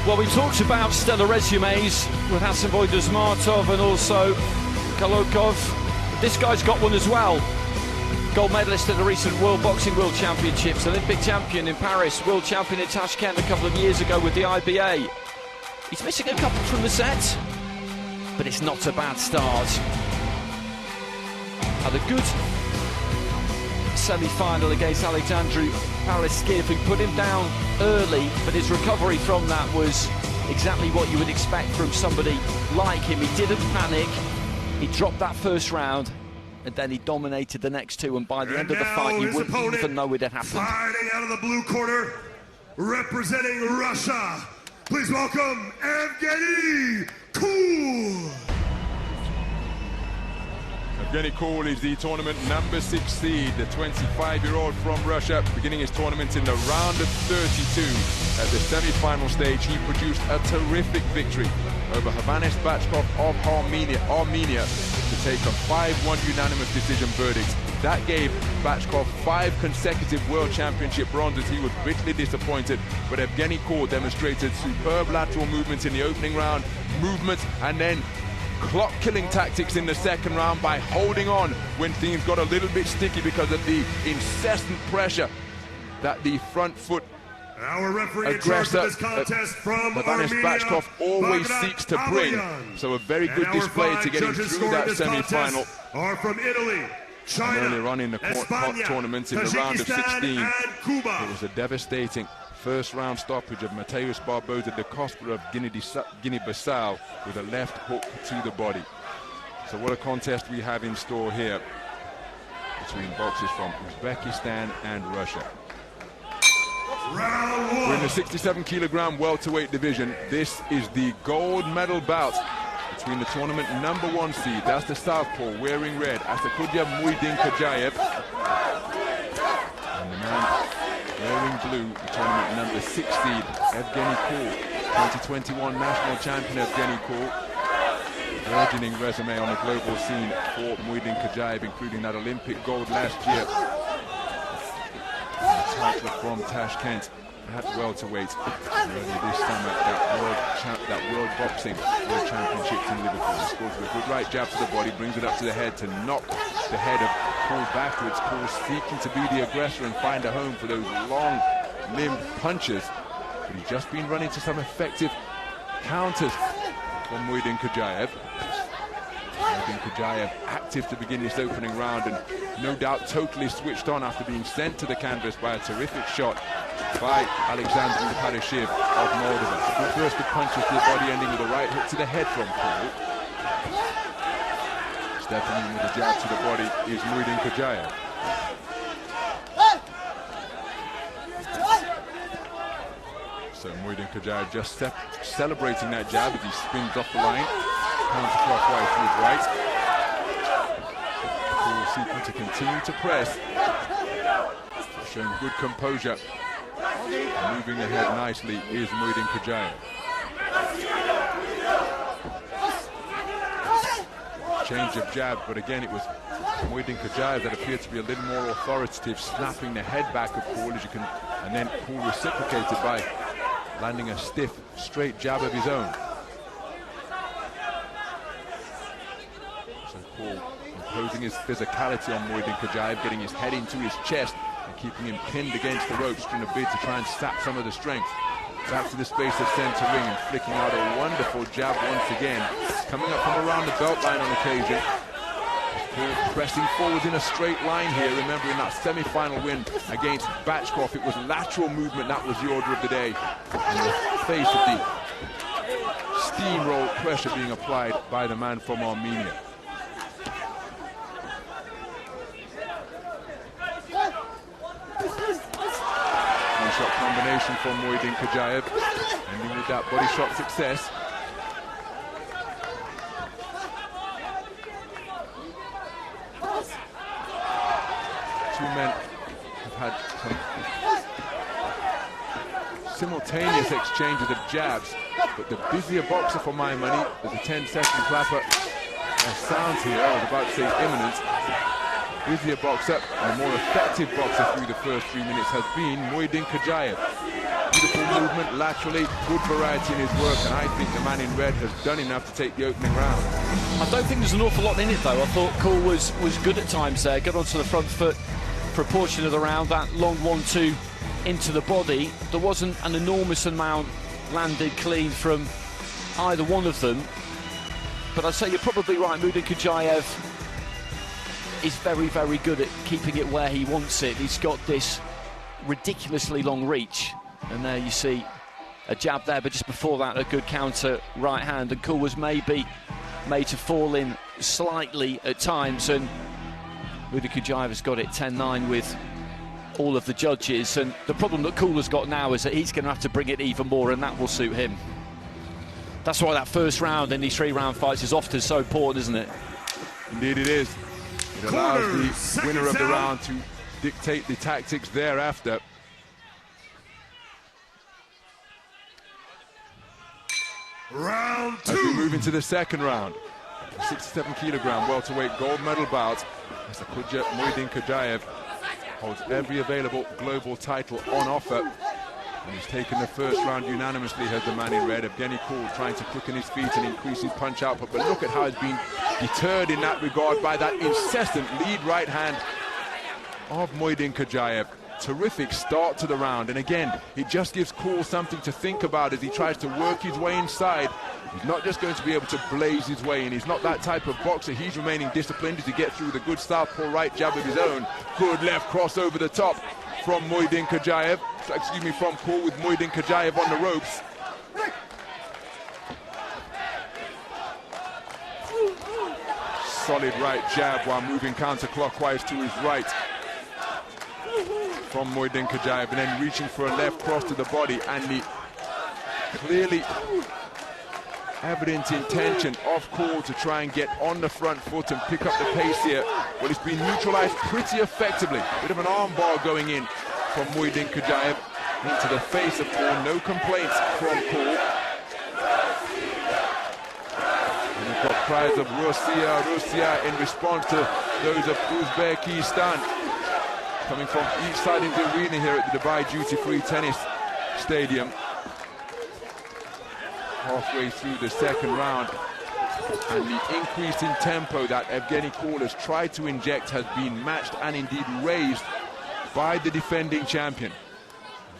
Well, we talked about stellar resumes with Asadkhuja and also Kolokov. This guy's got one as well. Gold medalist at the recent World Boxing World Championships, Olympic champion in Paris, world champion in Tashkent a couple of years ago with the IBA. He's missing a couple from the set, but it's not a bad start. Had a good semi-final against Alexandru Palaskiv, who put him down early, but his recovery from that was exactly what you would expect from somebody like him. He didn't panic, he dropped that first round, and then he dominated the next two, and by the end of the fight you wouldn't even know it had happened. Fighting out of the blue corner, representing Russia, please welcome Evgenii KOOL. Evgenii KOOL is the tournament number 6 seed, the 25-year-old from Russia, beginning his tournament in the round of 32. At the semi-final stage, he produced a terrific victory over Hrvanis Bachkov of Armenia to take a 5-1 unanimous decision verdict. That gave Bachkov 5 consecutive World Championship bronzes. He was bitterly disappointed, but Evgenii KOOL demonstrated superb lateral movements in the opening round, and then clock-killing tactics in the second round by holding on when things got a little bit sticky because of the incessant pressure that the front foot aggressor Hrvanis Bachkov always seeks to bring. So a very good display to get him through that semi-final. Are from Italy, China, earlier on in the tournament in the round of 16, it was a devastating first round stoppage of Mateus Barbosa da Costa of Guinea-Bissau with a left hook to the body. So what a contest we have in store here between boxers from Uzbekistan and Russia. We're in the 67-kilogram welterweight division. This is the gold medal bout between the tournament number 1 seed, that's the southpaw wearing red, Asadkhuja MUYDINKHUJAEV, and the man wearing blue, the tournament number 6 seed, Evgenii KOOL, 2021 national champion Evgenii KOOL. Burgeoning resume on the global scene for MUYDINKHUJAEV, including that Olympic gold last year. The title from Tashkent at welterweight earlier this summer, that World Boxing World Championships in Liverpool. He scores with a good right jab to the body, brings it up to the head to knock the head of KOOL backwards. KOOL seeking to be the aggressor and find a home for those long-limbed punches. But he's just been running to some effective counters from MUYDINKHUJAEV. MUYDINKHUJAEV active to begin this opening round and no doubt totally switched on after being sent to the canvas by a terrific shot by Alexandru Palaskiv of Moldova. Good burst of punches to the body, ending with a right hook to the head from KOOL. Stepping in with a jab to the body is MUYDINKHUJAEV. So MUYDINKHUJAEV just celebrating that jab as he spins off the line, counterclockwise to his right. KOOL seeking to continue to press, showing good composure. Moving ahead nicely is MUYDINKHUJAEV. Change of jab, but again it was MUYDINKHUJAEV that appeared to be a little more authoritative, snapping the head back of KOOL, as you can, and then KOOL reciprocated by landing a stiff, straight jab of his own. So KOOL imposing his physicality on MUYDINKHUJAEV, getting his head into his chest and keeping him pinned against the ropes in a bid to try and sap some of the strength. Back to the space of center ring and flicking out a wonderful jab once again. Coming up from around the belt line on occasion. KOOL pressing forward in a straight line here, remembering that semi-final win against Bachkov. It was lateral movement, that was the order of the day. In the face of the steamroll pressure being applied by the man from Armenia. Shot combination from MUYDINKHUJAEV, ending with that body shot success. Two men have had some simultaneous exchanges of jabs, but the busier boxer for my money, there's a 10-second clapper. Sounds here, I was about to say imminent. Busier boxer and a more effective boxer through the first 3 minutes has been MUYDINKHUJAEV. Beautiful movement laterally, good variety in his work, and I think the man in red has done enough to take the opening round. I don't think there's an awful lot in it though. I thought KOOL was good at times there, got onto the front foot for a portion of the round, that long 1-2 into the body. There wasn't an enormous amount landed clean from either one of them, but I'd say you're probably right, MUYDINKHUJAEV is very, very good at keeping it where he wants it. He's got this ridiculously long reach, and there you see a jab there, but just before that a good counter right hand, and KOOL was maybe made to fall in slightly at times, and MUYDINKHUJAEV has got it 10-9 with all of the judges, and the problem that KOOL has got now is that he's going to have to bring it even more, and that will suit him. That's why that first round in these 3-round fights is often so important, isn't it? Indeed it is. It allows the winner of the round to dictate the tactics thereafter. Round 2. As we move into the second round, 67 kilogram welterweight gold medal bout. Asadkhuja MUYDINKHUJAEV holds every available global title on offer, and he's taken the first round unanimously, has the man in red. Evgenii KOOL trying to quicken his feet and increase his punch output, but look at how he's been deterred in that regard by that incessant lead right hand of MUYDINKHUJAEV. Terrific start to the round, and again, it just gives KOOL something to think about as he tries to work his way inside. He's not just going to be able to blaze his way in. He's not that type of boxer. He's remaining disciplined as he gets through the good southpaw right jab of his own. Good left cross over the top from MUYDINKHUJAEV. Excuse me, from KOOL, with MUYDINKHUJAEV on the ropes. Solid right jab while moving counterclockwise to his right from MUYDINKHUJAEV, and then reaching for a left cross to the body, and the clearly evident intention of KOOL to try and get on the front foot and pick up the pace here. Well, it's been neutralized pretty effectively. Bit of an arm bar going in from MUYDINKHUJAEV into the face of KOOL. No complaints from KOOL. And we've got cries of Russia, Russia in response to those of Uzbekistan coming from each side of the arena here at the Dubai Duty-Free Tennis Stadium. Halfway through the second round, and the increase in tempo that Evgenii KOOL has tried to inject has been matched and indeed raised by the defending champion.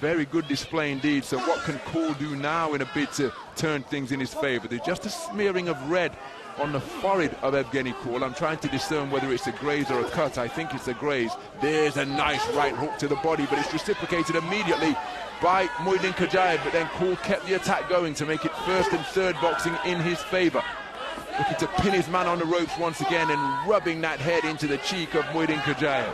Very good display indeed. So what can KOOL do now in a bid to turn things in his favor? There's just a smearing of red on the forehead of Evgenii KOOL. I'm trying to discern whether it's a graze or a cut. I think it's a graze. There's a nice right hook to the body, but it's reciprocated immediately by MUYDINKHUJAEV, but then KOOL kept the attack going to make it first and third boxing in his favor. Looking to pin his man on the ropes once again and rubbing that head into the cheek of MUYDINKHUJAEV.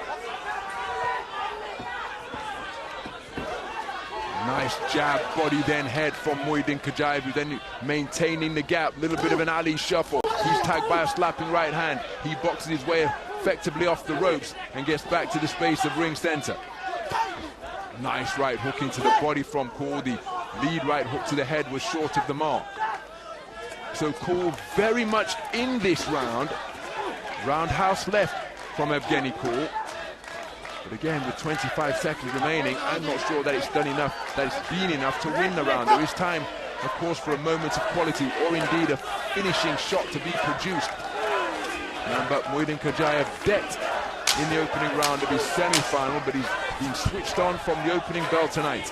Nice jab, body then head from MUYDINKHUJAEV, who then maintaining the gap. Little bit of an alley shuffle. He's tagged by a slapping right hand. He boxes his way effectively off the ropes and gets back to the space of ring center. Nice right hook into the body from KOOL. The lead right hook to the head was short of the mark. So KOOL very much in this round. Roundhouse left from Evgenii KOOL. But again, with 25 seconds remaining, I'm not sure that it's done enough, that it's been enough to win the round. There is time, of course, for a moment of quality or indeed a finishing shot to be produced. But MUYDINKHUJAEV decked in the opening round of his semi-final, but he's been switched on from the opening bell tonight.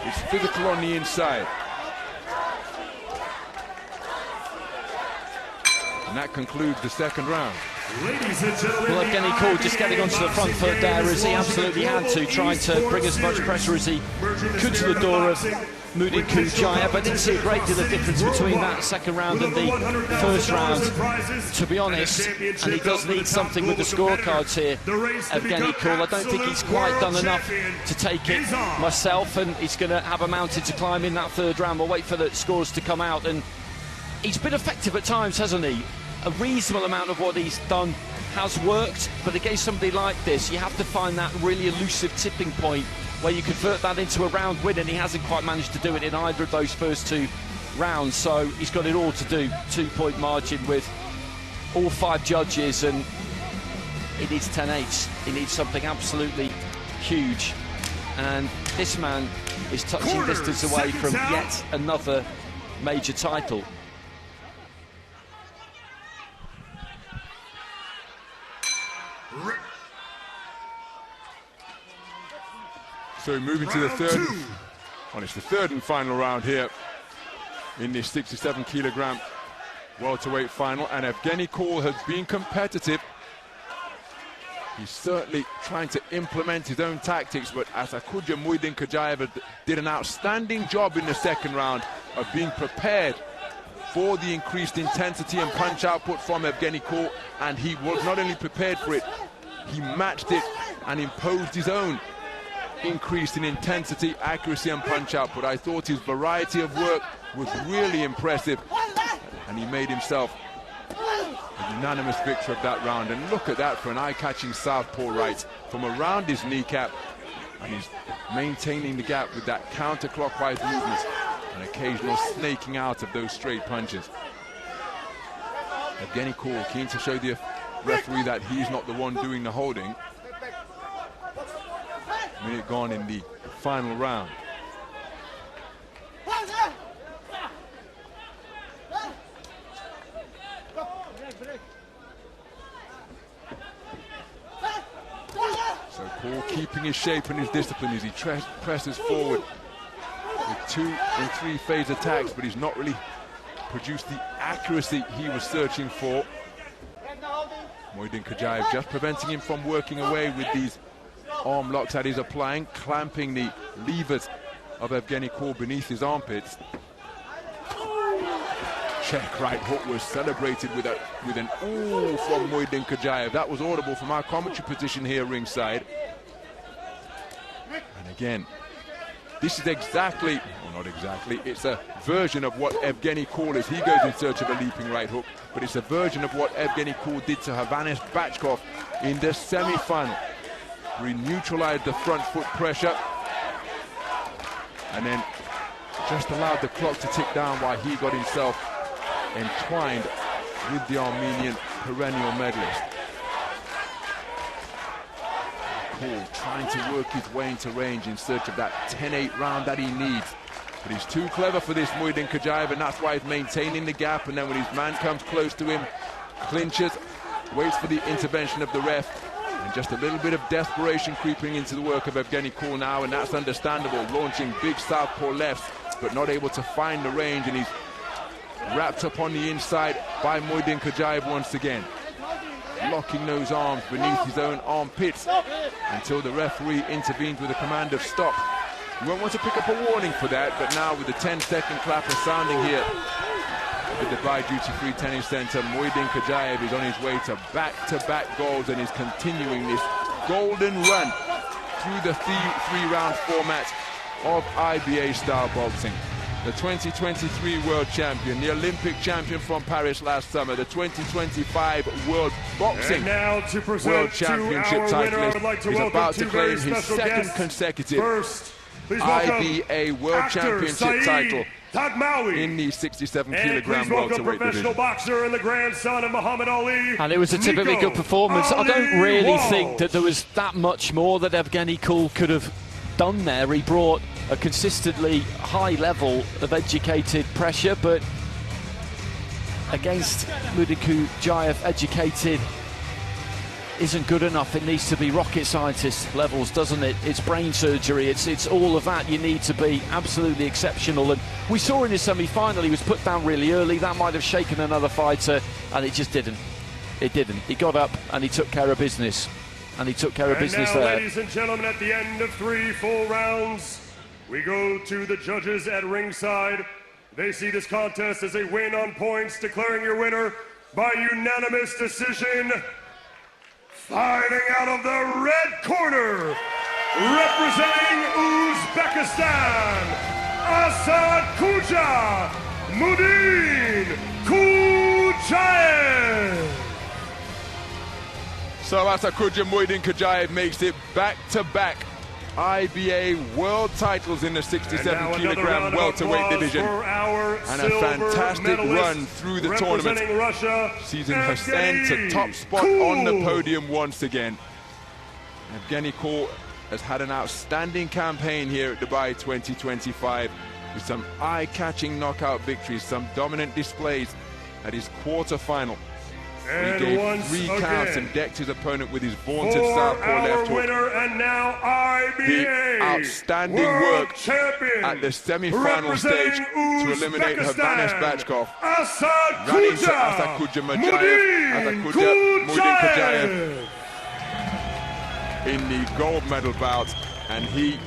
It's physical on the inside. And that concludes the second round. Ladies and gentlemen, well, Evgenii KOOL just getting onto the front foot there as he absolutely had to, trying to bring as much pressure as he could to the door of MUYDINKHUJAEV. I didn't see a great deal of difference between that second round and the first round, to be honest, and he does need something with the scorecards here, Evgenii KOOL. I don't think he's quite done enough to take it myself, and he's going to have a mountain to climb in that third round. We'll wait for the scores to come out, and he's been effective at times, hasn't he? A reasonable amount of what he's done has worked, but against somebody like this, you have to find that really elusive tipping point where you convert that into a round win, and he hasn't quite managed to do it in either of those first two rounds. So he's got it all to do. 2-point margin with all 5 judges, and he needs 10-8s. He needs something absolutely huge, and this man is touching distance away from yet another major title. So moving to the third, well, it's the third and final round here in this 67-kilogram welterweight final, and Evgenii KOOL has been competitive. He's certainly trying to implement his own tactics, but Asadkhuja MUYDINKHUJAEV did an outstanding job in the second round of being prepared for the increased intensity and punch output from Evgenii KOOL, and he was not only prepared for it, he matched it and imposed his own increase in intensity, accuracy and punch output. I thought his variety of work was really impressive, and he made himself a unanimous victor of that round. And look at that for an eye-catching southpaw right from around his kneecap, and he's maintaining the gap with that counterclockwise movement and occasional snaking out of those straight punches. Evgenii KOOL keen to show the referee that he's not the one doing the holding. Minute gone in the final round. So KOOL keeping his shape and his discipline as he presses forward with 2 and 3 phase attacks, but he's not really produced the accuracy he was searching for. MUYDINKHUJAEV just preventing him from working away with these arm locks that he's applying, clamping the levers of Evgenii KOOL beneath his armpits. Check right hook was celebrated with an ooh from MUYDINKHUJAEV. That was audible from our commentary position here ringside. And again, this is exactly, well, not exactly, it's a version of what Evgenii KOOL is. He goes in search of a leaping right hook, but it's a version of what Evgenii KOOL did to Havanis Bachkov in the semi-final. He neutralized the front foot pressure and then just allowed the clock to tick down while he got himself entwined with the Armenian perennial medalist. KOOL trying to work his way into range in search of that 10-8 round that he needs. But he's too clever for this MUYDINKHUJAEV, and that's why he's maintaining the gap, and then when his man comes close to him, clinches, waits for the intervention of the ref. And just a little bit of desperation creeping into the work of Evgenii KOOL now, and that's understandable. Launching big southpaw lefts, but not able to find the range, and he's wrapped up on the inside by MUYDINKHUJAEV once again. Locking those arms beneath his own armpits until the referee intervenes with a command of stop. You won't want to pick up a warning for that, but now with the 10-second clapper sounding here at the Dubai Duty Free Tennis Center, MUYDINKHUJAEV is on his way to back-to-back goals and is continuing this golden run through the three-round format of IBA-style boxing. The 2023 world champion, the Olympic champion from Paris last summer, the 2025 World Boxing World Championship titleist is about to claim his second consecutive IBA World Championship title in the 67-kilogram welterweight division. Boxer and the grandson of Muhammad Ali. And it was a typically good performance. I don't really think that there was that much more that Evgenii KOOL could have done there. He brought a consistently high level of educated pressure, but against MUYDINKHUJAEV, educated isn't good enough. It needs to be rocket scientist levels, doesn't it? It's brain surgery, it's all of that. You need to be absolutely exceptional, and we saw in his semi-final he was put down really early. That might have shaken another fighter, and it just didn't. It didn't. He got up and he took care of business, and he took care of business now, there. Ladies and gentlemen, at the end of 3 full rounds, we go to the judges at ringside. They see this contest as a win on points, declaring your winner by unanimous decision. Fighting out of the red corner, representing Uzbekistan, Asadkhuja MUYDINKHUJAEV. So Asadkhuja MUYDINKHUJAEV makes it back-to-back IBA world titles in the 67-kilogram welterweight division, and a fantastic run through the tournament, seizing Hussein to top spot on the podium once again. Evgenii KOOL has had an outstanding campaign here at Dubai 2025 with some eye-catching knockout victories, some dominant displays at his quarter-final. And he gave once 3 again, counts and decked his opponent with his vaunted for southpaw left our hook. winner and now IBA The outstanding World work Champion, at the semi-final stage to eliminate Havanes Bachkov. Ran into Asadkhuja Muydinkhujaaev in the gold medal bout, and he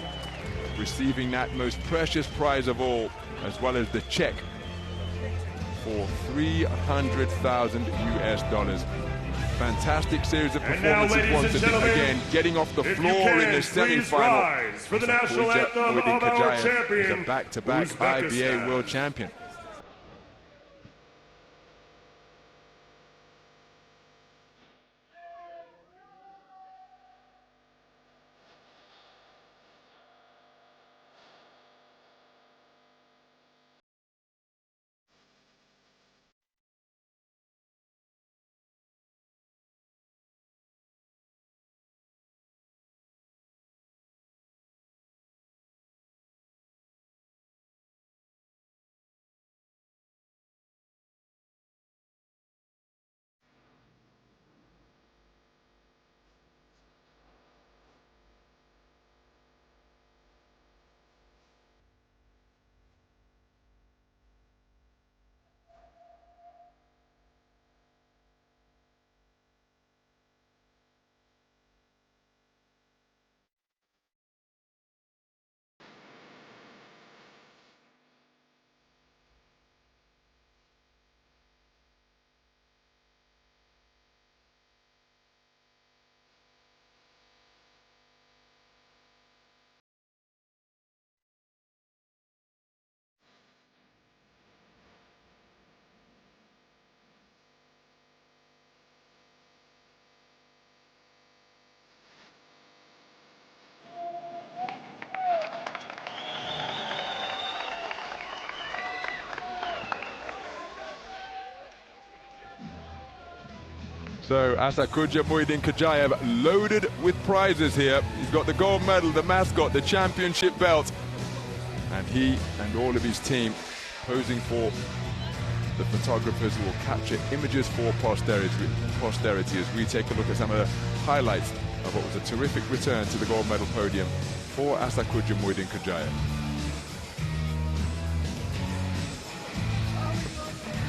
receiving that most precious prize of all, as well as the check for $300,000 US. Fantastic series of performances once again, getting off the floor in the semi-final. For the national anthem of our champion, is a back-to-back IBA world champion. So Asadkhuja Muydinkhujaaev loaded with prizes here. He's got the gold medal, the mascot, the championship belt, and he and all of his team posing for the photographers who will capture images for posterity as we take a look at some of the highlights of what was a terrific return to the gold medal podium for Asadkhuja Muydinkhujaaev.